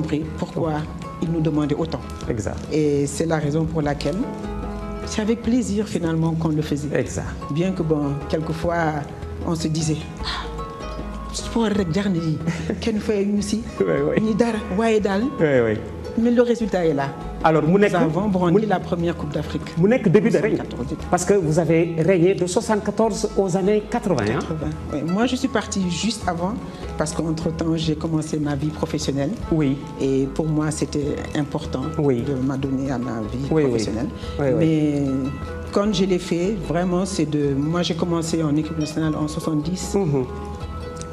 compris pourquoi ils nous demandaient autant. Exact. Et c'est la raison pour laquelle c'est avec plaisir finalement qu'on le faisait. Exact. Bien que bon, quelquefois on se disait sport rek jar na lii kenn fayuñu si. ñi dara waaye daal. mais le résultat est là. Alors nous avons brandi la première Coupe d'Afrique. mu nekk début de règne parce que vous avez régné de 74 aux années 80. 80. Oui. Moi je suis partie juste avant parce qu'entre-temps j'ai commencé ma vie professionnelle. Oui. Et pour moi c'était important de m'adonner à ma vie professionnelle. Mais quand je l'ai fait, vraiment c'est de... Moi j'ai commencé en équipe nationale en 70.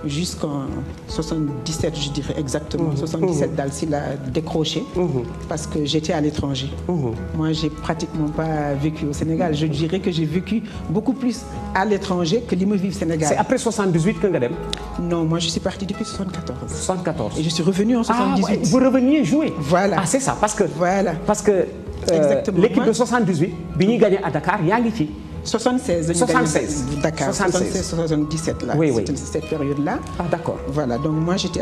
Jusqu'en 77, je dirais exactement. 77, Dalcy l'a décroché parce que j'étais à l'étranger. Moi, j'ai pratiquement pas vécu au Sénégal. Je dirais que j'ai vécu beaucoup plus à l'étranger que li ma vivre Sénégal. C'est après 78 que nga dem? Non, moi je suis partie depuis 74. 74. Et je suis revenue en 78. Ah, ouais, vous reveniez jouer. Voilà. Ah, c'est ça, parce que exactement. L'équipe de 78, bi ñuy gagné à Dakar, yaa ngi ci. 76. 76. Dakar. 76, 77 là. Oui. C'était cette période-là. Ah d'accord. Voilà, donc moi j'étais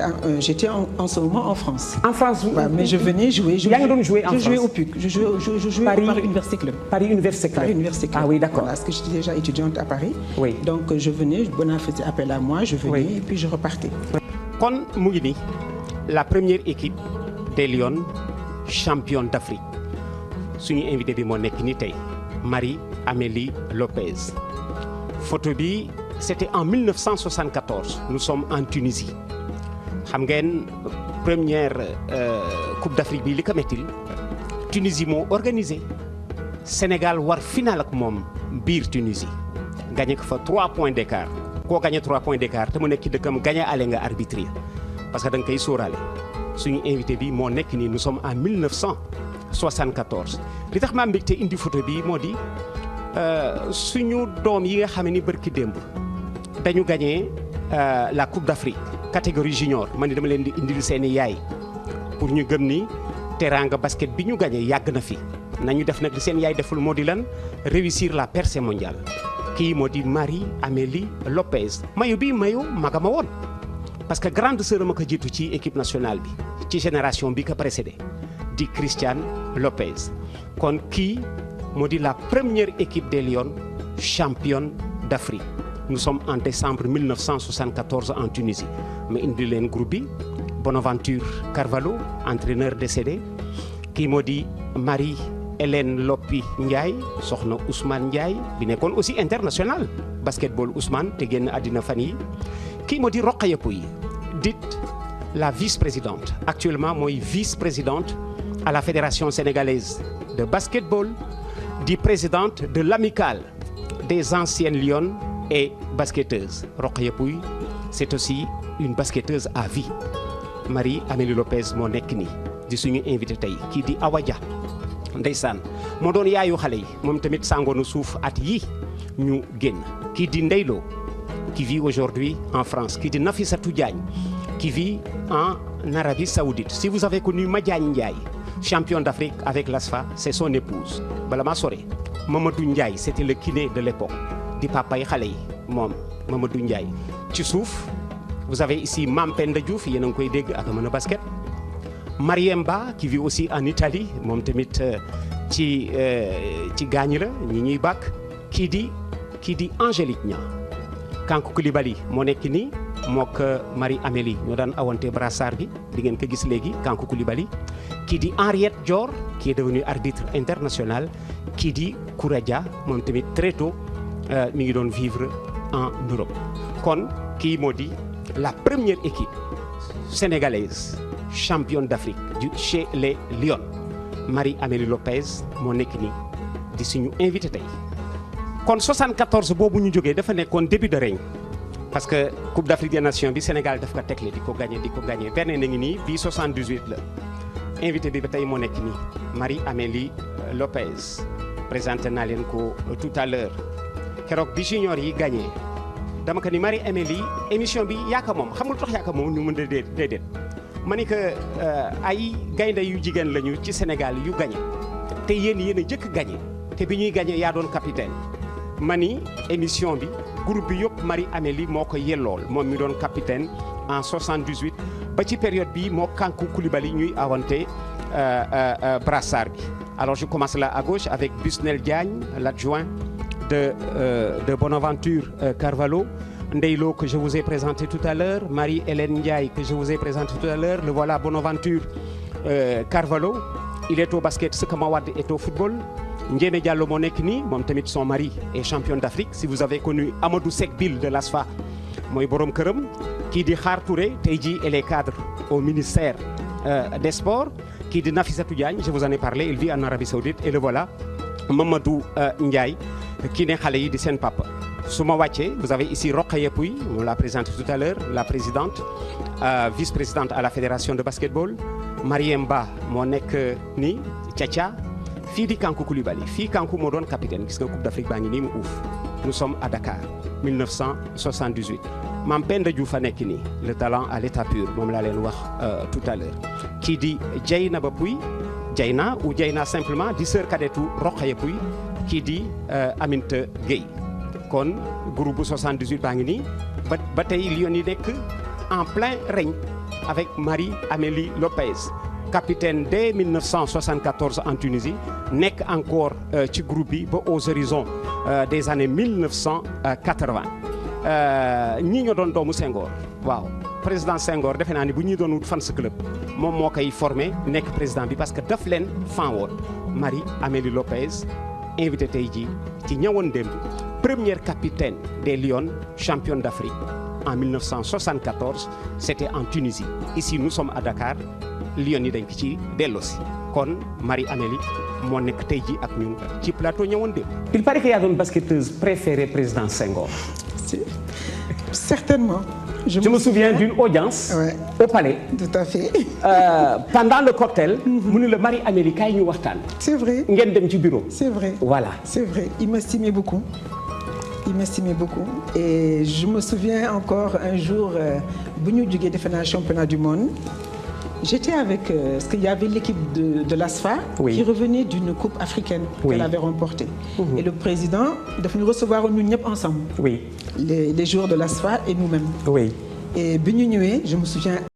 en ce moment en France. En France. Mais je venais jouer. Yaa ngi doon jouer en France. Je jouais au PUC. Je jouais au Paris Université Club. Paris Université Club. Paris Université Club. Ah oui, d'accord. Voilà, parce que j'étais déjà étudiante à Paris. Oui. Donc je venais, Bona faisait appel à moi, je venais et puis je repartais. Kon mu ngi nii la première équipe des Lions championne d'Afrique suñu invité bi moo nekk nii tey Marie-Amélie Lopez. Photo bi c'était en 1974 nous sommes en Tunisie xam ngeen première Coupe d'Afrique bi li ko mettil Tunisie moo organisé Sénégal war final ak moom biir Tunisie gagné ko fa 3 points d'écart koo gagné 3 points d'écart te mu nekk ci dëkkam gagné ale nga arbitré parce que da nga koy sóoraale suñu invité bi moo nekk nii nous sommes en 1974 li tax maa mbégte indi photo bi moo di suñu doom yi nga xam ni bërki démb dañu gagné la Coupe d'Afrique catégorie junior man ni dama leen di indil seeni yaay pour ñu gëm ni teranga basket bi ñu gagné yàgg na fi nañu def nag li seen yaay deful moo di lan réussir la percée mondiale kii moo di Marie-Amélie Lopez mayu bi mayu magama woon parce que grande sœur ma ko jiitu ci équipe nationale bi ci génération bi ko précédé di Christiane Lopez kon kii moo di la première équipe des Lions championne d'Afrique nous sommes en décembre 1974 en Tunisie ma indi leen groupe bi Bonaventure Carvalho entraîneur décédé kii moo di Marie-Hélène Lopi Ndiaye soxna Ousmane Ndiaye bi nekkoon aussi international basketball Ousmane te génn àddina fan yi kii moo di Rokhaya Pouye dite la vice-présidente actuellement mooy vice-présidente à la Fédération sénégalaise de basketball di présidente de l'amicale des anciennes Lions et basketteuses Rokhaya Pouye c'est aussi une basketteuse à vie Marie-Amélie Lopez moo nekk nii di suñu invité tey kii di Awa Dia ndeysaan moo doon yaayu xale yi moom tamit sangoonu suuf at yi ñu génn kii di Ndeylo qui vit aujourd'hui en France kii di Nafissatou Diagne qui vit en Arabie Saoudite si vous avez connu Madiagne Ndiaye champion d'Afrique avec l'ASFA c'est son épouse bala maa sore Mamadou Ndiaye c'était le kiné de l'époque di papay xale yi moom Mamadou Ndiaye ci suuf vous avez ici Mame Penda Diouf yéen a ngi koy dégg ak mën a basket Mariem Ba qui vit aussi en Italie moom tamit ci gaañ la ñi ñuy bàkk kii di Angélique Niang Kankou Koulibaly moo nekk nii mook Marie-Amélie ñoo daan awante brassard bi di ngeen ko gis léegi Kankou Koulibaly kii di Henriette Dior qui est devenue arbitre international kii di Koura Dia moom tamit très tôt mi ngi doon vivre en Europe kon kii moo di la première équipe sénégalaise championne d'Afrique chez les Lions Marie-Amélie Lopez moo nekk nii di suñu invité tey kon 74 boobu ñu jógee dafa nekkoon début de règne parce que Coupe d'Afrique des Nations bi Sénégal daf ko tegle di ko gagné benn na ngi nii bii 78 la invité bi ba tey moo nekk nii Marie-Amélie Lopez présenté naa leen ko tout à l'heure keroog bi junior yi gagné dama ko ni Marie-Amélie émission bi yaaka moom xam nga lu tax yaaka moom ñu mën a déedéet ma ni que ay gaynde yu jigéen lañu ci Sénégal yu gagné te yéen a jëkk gagné te bi ñuy gagné yaa doon capitaine ma ni émission bi groupe bi yëpp Marie-Amélie moo ko yellool moom mi doon capitaine en 78 ba ci période bi moo Kankou Koulibaly ñuy awante brassard bi. Alors je commence là à gauche avec Busnel Diagne, l'adjoint de Bonaventure Carvalho, Ndeylo que je vous ai présenté tout à l'heure, Marie-Hélène Ndiaye que je vous ai présenté tout à l'heure, le voilà Bonaventure Carvalho. Il est au basket, Sekama Wade est au football. Ndiémé Diallo moo nekk nii moom tamit son mari est champion d'Afrique. Si vous avez connu Amadou Sekbil de l'ASFA mooy borom këram. Kii di Khar Touré tey jii elle est cadre au ministère des sports. Kii di Nafissatou Diagne je vous en ai parlé, il vit en Arabie Saoudite et le voilà Mamadou Ndiaye kii ne xale yi di seen papa. Su ma wàccee vous avez ici Rokhaya Pouy, on l'a présenté tout à l'heure, la présidente vice-présidente à la fédération de basketball. Mariem Ba moo nekk nii Tchacha. Fii di Kankou Koulibaly fii Kankou moo doon capitaine gis nga Coupe d'Afrique baa ngi nii mu uuf. Nous sommes à Dakar 1978. Mam Penda Diouf a nekk nii le talent à l'état pur moom laa leen wax tout à l'heure. Kii di Dieynaba Pouy Dieyna ou Dieyna simplement di sœur cadetu Rokhaya Pouy. Kii di Aminata Gueye. Kon groupe bu 78 baa ngi nii ba tey Lions yi nekk en plein règne avec Marie-Amélie Lopez. Capitaine dès 1974 en Tunisie nekk encore ci groupe bi ba aux horizons des années 1980 ñii ñoo doon doomu Senghor waaw président Senghor defe naa ni bu ñuy doon wut fans club moom moo koy formé nekk président bi parce que daf leen fan woon Marie-Amélie Lopez invité tey jii ci ñëwoon démb première capitaine des Lions championne d'Afrique en 1974 c'était en Tunisie. Ici nous sommes à Dakar. Lions yi dañ ko ci delloosi kon Marie-Amélie moo nekk tey jii ak ñun ci plateau ñëwoon démb. Il paraît qu'il y a une basketteuse préférée président Senghor. Certainement. Je me souviens d'une audience au palais. Tout à fait. Pendant le cocktail. mu ne la Marie-Amélie kaay ñu waxtaan. C'est vrai. ngeen dem ci bureau. C'est vrai. Voilà. C'est vrai. Il m'estimait beaucoup. Il m'estimait beaucoup. Et je me souviens encore un jour bu ñu jógee defe naa championnat du monde. J'étais avec, parce qu'il y avait l'équipe de l'ASFA qui revenait d'une coupe africaine qu'elle avait remportée. Et le président devait nous recevoir nous ñëpp ensemble. Les joueurs de l'ASFA et nous-mêmes. Et bi ñu ñëwee, je me souviens